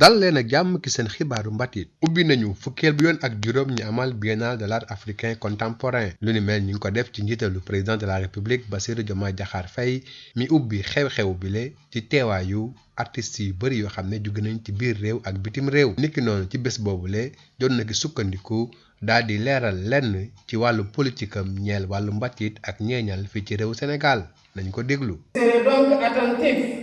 dal leen ak jàmm ki seen xibaaru mbatit ubbi nañu fukkeel bu yoon ak juróom ñi amal biennale de l'art africain contemporain lu ni mel ñu ngi ko def ci njiitalu président de la république Bassirou Diomaye Diakhar Faye mi ubbi xew-xew bile ci teewaayu artistes yu bëri yoo xam ne jóge nañ ci biir réew ak bitim réew niki noonu ci bés boobule jot na ki sukkandiku daal di leeral lenn ci wàllu politique am ñeel wàllu mbatit ak ñeeñal fii ci réew Sénégal nañ ko déglu. C'est donc attentif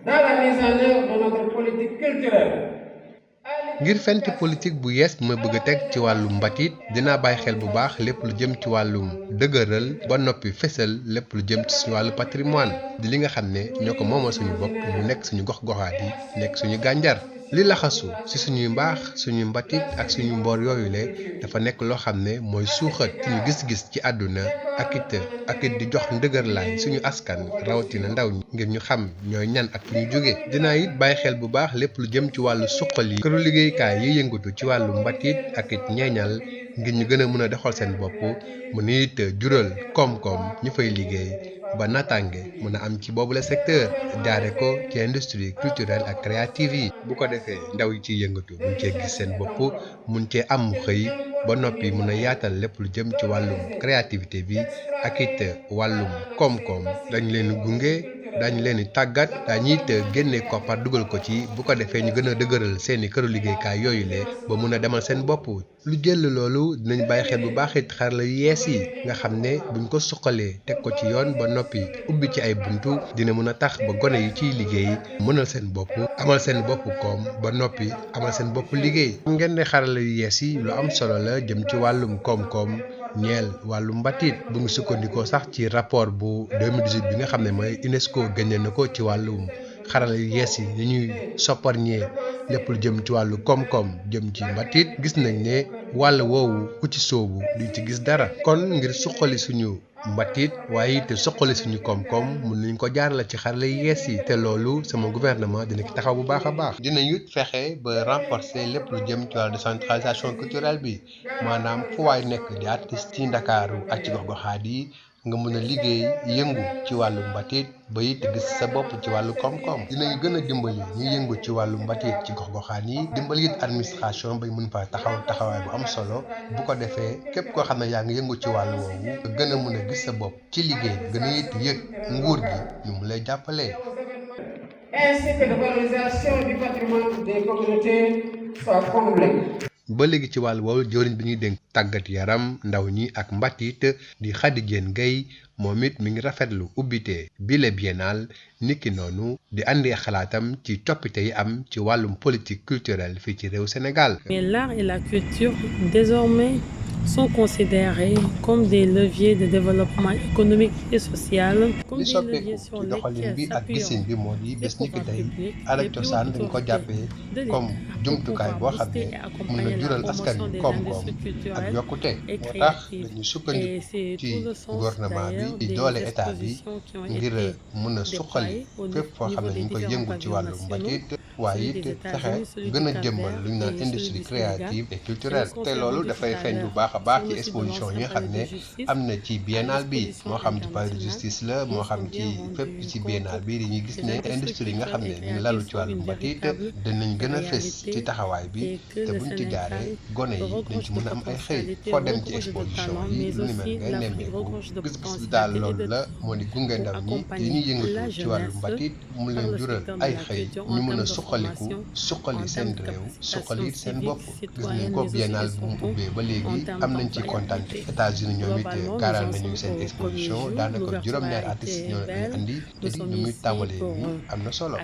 dans la mise en œuvre de notre politique culturelle. ngir fenti politique bu yees ma bëgg a teg ci wàllu mbatit dinaa bàyyi xel bu baax lépp lu jëm ci wàllum dëgëral ba noppi fesal lépp lu jëm ci suñu wàllu patrimoine di li nga xam ne ñoo ko moomal suñu bopp mu nekk suñu gox-goxaat yi nekk suñu gànjar li laxasu ci suñuy mbaax suñu mbatit ak suñu mboor yooyu le dafa nekk loo xam ne mooy suuxat suñu gis-gis ci àdduna ak it di jox ndëgër laay suñu askan rawatina ndaw ñi ngir ñu xam ñooy ñan ak fu ñu jóge dinaa it bàyyi xel bu baax lépp lu jëm ci wàllu suqali këru liggéeykaay yi yëngatu ci wàllu mbatit ak it ñeeñal ngir ñu gën a mën a doxal seen bopp mu nit jural koom-koom ñu fay liggéey ba naataange mën a am ci boobule secteur jaare ko ci industrie culturelle ak créative yi bu ko defee ndaw yi ciy yëngatu mun cee gis seen bopp mun cee am xëy ba noppi mun a yaatal lépp lu jëm ci wàllum créativité bi ak it wàllum koom-koom dañ leen gunge dañ leen tàggat dañuy it génne koppar dugal ko ci bu ko defee ñu gën a dëgëral seeni këru liggéeykaay yooyu le ba mun a demal seen bopp lu jël loolu dinañ bàyyi xel bu baax it xarala yu yees yi nga xam ne buñ ko suqalee teg ko ci yoon ba noppi ubbi ci ay buntu dina mën a tax ba gone yi ciy liggéey mënal seen bopp amal seen bopp koom ba noppi amal seen bopp liggéey ngeen ne xarala yu yees yi lu am solo la jëm ci wàllum koom-koom ñeel wàllu mbatit bu ngi sukkandikoo sax ci rapport bu 2018 bi nga xam ne mooy UNESCO génne na ko ci wàllum xarala yu yees yi ni ñuy sopparñee lépp lu jëm ci wàllu koom-koom jëm ci mbatit gis nañ ne wàll woowu ku ci soobu duñ ci gis dara kon ngir suqali suñu mbatit waaye it suqali suñu koom-koom mën nañ ko jaarale ci xarala yu yees yi te loolu sama gouvernement dina ci taxaw bu baax a baax dinañ it fexe ba renforcer lépp lu jëm ci wàllu décentralisation culturelle bi maanaam fu waay nekk di artiste ci Ndakaaru ak ci gox-goxaat yi nga mën a liggéey yëngu ci wàllu mbatit ba it gis sa bopp ci wàllu koom-koom dinañ gën a dimbali ñu yëngu ci wàllu mbatit ci gox-goxaan yi dimbali it administration bay mën fa taxawaay bu am solo bu ko defee képp koo xam ne yaa ngi yëngu ci wàllu woowu nga gën a mën a gis sa bopp ci liggéey gën a it yëg nguur gi ñu mu lay jàppalee. Ainsi que de valorisation du patrimoine des communautés soit comblée. ba léegi ci wàllu woowu jëwriñ bi ñuy dénk tàggat yaram ndaw ñi ak mbatit di Khady Diène Gaye moom it mi ngi rafetlu ubbite bile biennale niki noonu di andi xalaatam ci coppite yi am ci wàllum politique culturelle fii ci réew Sénégal. Mais l'art et la culture désormais sont considérés comme des leviers de développement économique et social. li soppeeku ci doxalin bi ak gisin bi moo di bés ni ki tey aada ak cosaan dañ ko jàppee comme jumtukaay boo xam ne mën na jural askan wi koom-koom ak yokkute moo tax dañuy sukkandiku ci gouvernement bi di doole état bi ngir mën a suqali fépp foo xam ne ñu ngi koy yëngu ci wàllu mbatit waaye it fexe gën a jëmmal lu ñu naan industrie créative et culturelle te loolu dafay feeñ bu baax a baax ci exposition yi nga xam ne am na ci biennale bi moo xam ci palais de justice la moo xam ci fépp ci biennale bi dañuy gis ne industrie yi nga xam ne ñu ngi lalu ci wàllu mbatit dinañ gën a fës ci taxawaay bi te buñ ci jaaree gone yi dañ ci mën a am ay xëy foo dem ci exposition yi lu ni mel ngay nemmeeku gis-gis bi daal loolu la moo di gunge ndaw ñi yi ñuy yëngatu ci wàllu mbatit mu leen jural ay xëy ñu mën a suqali seen réew suqali it seen bopp gis nañ ko biennale bu mu ubbee ba léegi am nañ ci kontaan États-Unis ñoom it gaaral nañu seen exposition daanaka juróom-ñaari artistes ñoo leen andi te di ñu muy tàmbalee nii am na solo.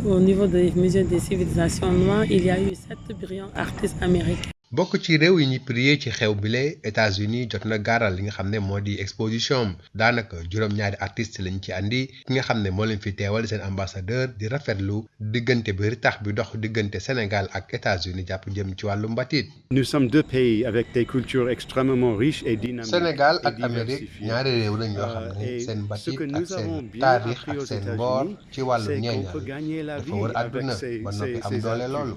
Au niveau des musées des civilisations noires, il y a eu 7 brillants artistes américains. bokk ci réew yi ñuy prier ci xew bile États-Unis jot na gaaral li nga xam ne moo di exposition daanaka juróom-ñaari artistes lañ ci andi ki nga xam ne moo leen fi teewal seen ambassadeur di rafetlu diggante bi tax bi dox diggante Sénégal ak États-Unis jàpp jëm ci wàllu mbatit. Nous sommes deux pays avec des cultures extrêmement riches et dynamiques. Sénégal ak Amérique ñaari réew lañ yoo xam ne seen mbatit ak seen taarix ak seen mboor ci wàllu ñeeñal dafa wër àdduna ba noppi am doole loolu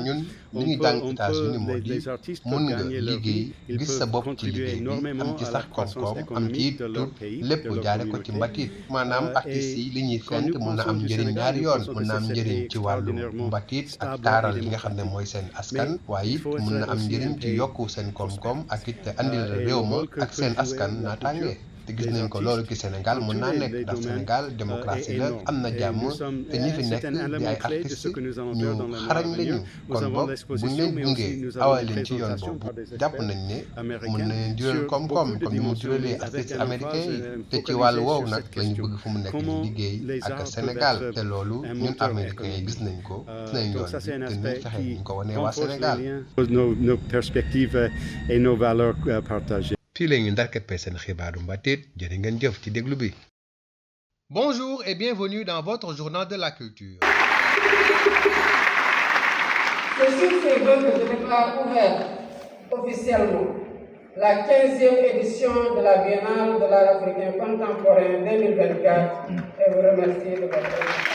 ñun li ñu jàng États-Unis moo di it mun nga liggéey gis sa bopp ci liggéey bi am ci sax koom-koom am ci it tur lépp jaare ko ci mbatit maanaam artistes yi li ñuy fent mun na am njëriñ ñaari yoon mun na am njëriñ ci wàllu mbatit ak taaral li nga xam ne mooy seen askan waaye it mun na am njëriñ ci yokku seen koom-koom ak it andil réew ma ak seen askan naataange te gis nañ ko loolu ci Sénégal mun naa nekk ndax Sénégal démocratie la am na jàmm te ñi fi nekk di ay artistes ñu xarañ lañu kon boog buñ leen gungee awal leen ci yoon boobu jàpp nañ ne mun na leen jural koom-koom comme ni mu juralee artistes américains yi te ci wàllu woowu nag lañu bëgg fu mu nekk di liggéey ak Sénégal te loolu ñun américains yi gis nañ ko gis nañ yoon bi te ñu fexe ñu ko wanee waa Sénégal. Nos perspectives et nos valeurs partagées. fii la ñu ndarkeppee seen xibaaru mbatit jërë ngeen jëf ci déglu bi. Bonjour et bienvenue dans votre journal de la culture. C'est sur ces vœux que je déclare ouverte officiellement la 15e édition de la Biennale de l'art africain contemporain 2024 et vous remercie de votre attention.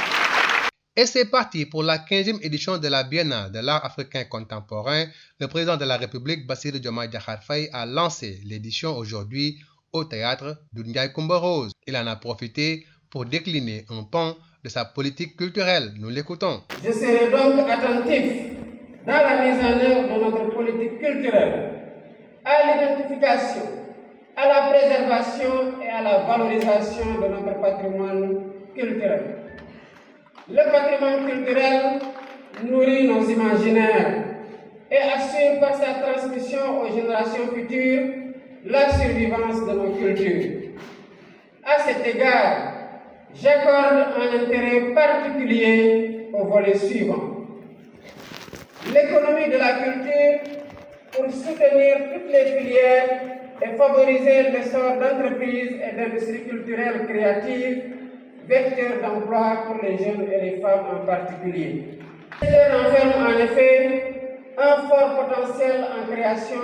Et c'est parti pour la 15e édition de la Biennale de l'art africain contemporain. Le président de la République, Bassirou Diomaye Diakhar Faye, a lancé l'édition aujourd'hui au théâtre Doudou Ndiaye Coumba Rose. Il en a profité pour décliner un pan de sa politique culturelle. Nous l'écoutons. Je serai donc attentif dans la mise en œuvre de notre politique culturelle à l'identification, à la préservation et à la valorisation de notre patrimoine culturel. Le patrimoine culturel nourrit nos imaginaires et assure par sa transmission aux générations futures la survivance de nos cultures. À cet égard, j'accorde un intérêt particulier au volet suivant. L'économie de la culture pour soutenir toutes les filières et favoriser l'essor d'entreprises et d'industries culturelles créatives, vecteurs d'emploi pour les jeunes et les femmes en particulier. Ce secteur renferme en effet un fort potentiel en création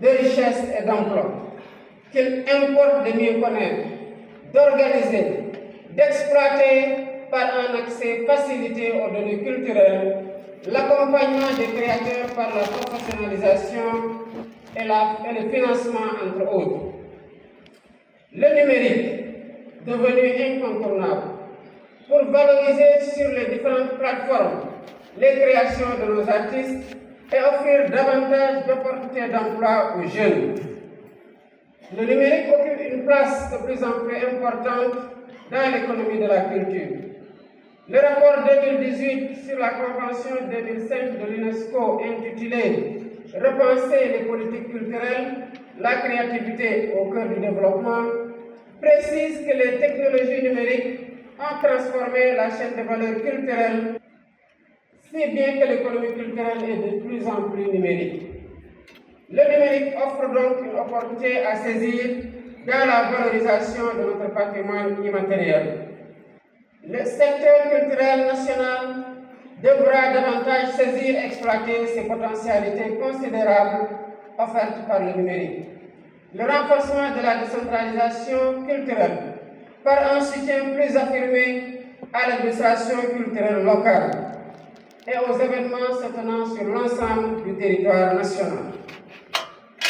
de richesses et d'emplois qu'il importe de mieux connaître, d'organiser, d'exploiter par un accès facilité aux données culturelles, l'accompagnement des créateurs par la professionnalisation et le financement entre autres. Le numérique, devenu incontournable, pour valoriser sur les différentes plateformes les créations de nos artistes et offrir davantage d'opportunités d'emploi aux jeunes. Le numérique occupe une place de plus en plus importante dans l'économie de la culture. Le rapport 2018 sur la Convention 2005 de l'UNESCO intitulé « Repenser les politiques culturelles, la créativité au cœur du développement » précise que les technologies numériques ont transformé la chaîne de valeur culturelle, si bien que l'économie culturelle est de plus en plus numérique. Le numérique offre donc une opportunité à saisir dans la valorisation de notre patrimoine immatériel. Le secteur culturel national devra davantage saisir et exploiter ses potentialités considérables offertes par le numérique. Le renforcement de la décentralisation culturelle par un soutien plus affirmé à l'administration culturelle locale et aux événements se tenant sur l'ensemble du territoire national.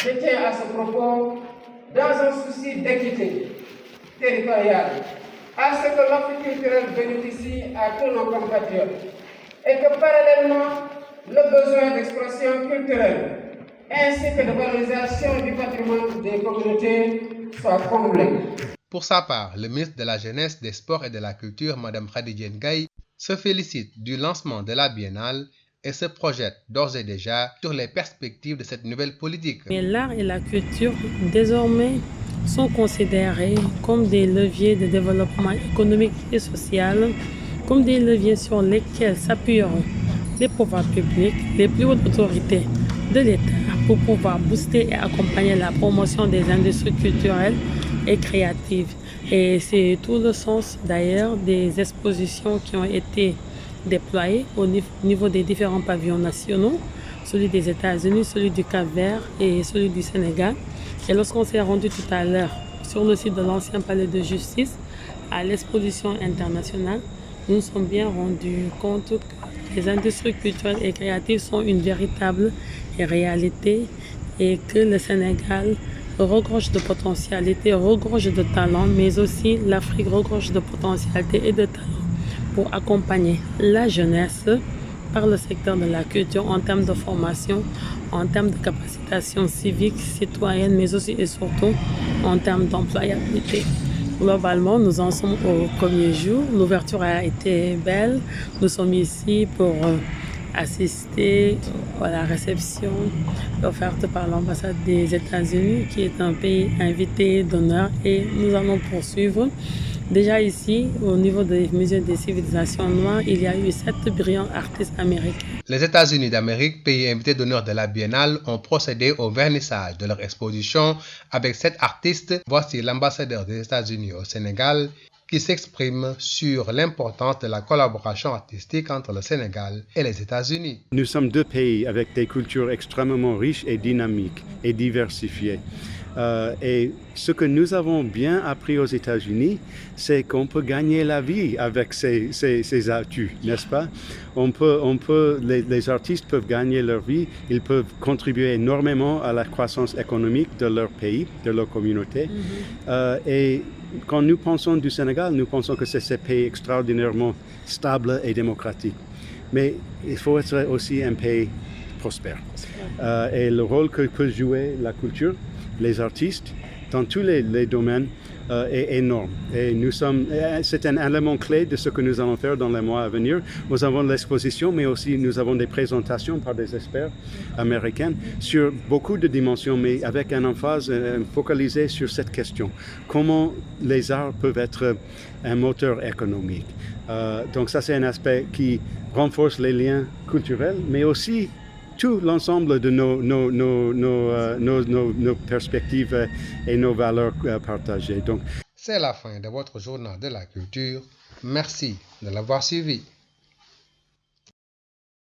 Je tiens à ce propos, dans un souci d'équité territoriale, à ce que l'offre culturelle bénéficie à tous nos compatriotes et que parallèlement, le besoin d'expression culturelle ainsi que de valorisation du patrimoine des communautés soit comblé. Pour sa part, le ministre de la Jeunesse, des Sports et de la Culture, Mme Khady Diène Gaye, se félicite du lancement de la Biennale et se projette d'ores et déjà sur les perspectives de cette nouvelle politique. Mais l'art et la culture, désormais, sont considérés comme des leviers de développement économique et social, comme des leviers sur lesquels s'appuieront les pouvoirs publics, les plus hautes autorités de l'État pour pouvoir booster et accompagner la promotion des industries culturelles et créatives. Et c'est tout le sens d'ailleurs des expositions qui ont été déployées au niveau des différents pavillons nationaux, celui des États-Unis, celui du Cap-Vert et celui du Sénégal. Et lorsqu'on s'est rendu tout à l'heure sur le site de l'ancien palais de justice à l'exposition internationale, nous nous sommes bien rendus compte que les industries culturelles et créatives sont une véritable réalité et que le Sénégal regorge de potentialités, regorge de talents, mais aussi l'Afrique regorge de potentialités et de talents pour accompagner la jeunesse par le secteur de la culture en termes de formation, en termes de capacitation civique, citoyenne, mais aussi et surtout en termes d'employabilité. Globalement, nous en sommes au premier jour. L'ouverture a été belle. Nous sommes ici pour assister à la réception offerte par l'ambassade des États-Unis, qui est un pays invité d'honneur, et nous allons poursuivre. Déjà ici, au niveau des musées des civilisations noires, il y a eu 7 brillants artistes américains. Les États-Unis d'Amérique, pays invité d'honneur de la Biennale, ont procédé au vernissage de leur exposition avec 7 artistes. Voici l'ambassadeur des États-Unis au Sénégal qui s'exprime sur l'importance de la collaboration artistique entre le Sénégal et les États-Unis. Nous sommes deux pays avec des cultures extrêmement riches et dynamiques et diversifiées. Et ce que nous avons bien appris aux États-Unis, c'est qu'on peut gagner la vie avec ces atouts, n'est-ce pas? Les artistes peuvent gagner leur vie, ils peuvent contribuer énormément à la croissance économique de leur pays, de leur communauté. Et quand nous pensons du Sénégal, nous pensons que c'est ce pays extraordinairement stable et démocratique. Mais il faut être aussi un pays prospère. Et le rôle que peut jouer la culture, les artistes, dans tous les domaines, est énorme. Et c'est un élément clé de ce que nous allons faire dans les mois à venir. Nous avons l'exposition, mais aussi nous avons des présentations par des experts américains sur beaucoup de dimensions, mais avec une emphase focalisée sur cette question. Comment les arts peuvent être un moteur économique. Donc ça, c'est un aspect qui renforce les liens culturels, mais aussi tout l'ensemble de nos perspectives et nos valeurs partagées. Donc, c'est la fin de votre journal de la culture. Merci de l'avoir suivi.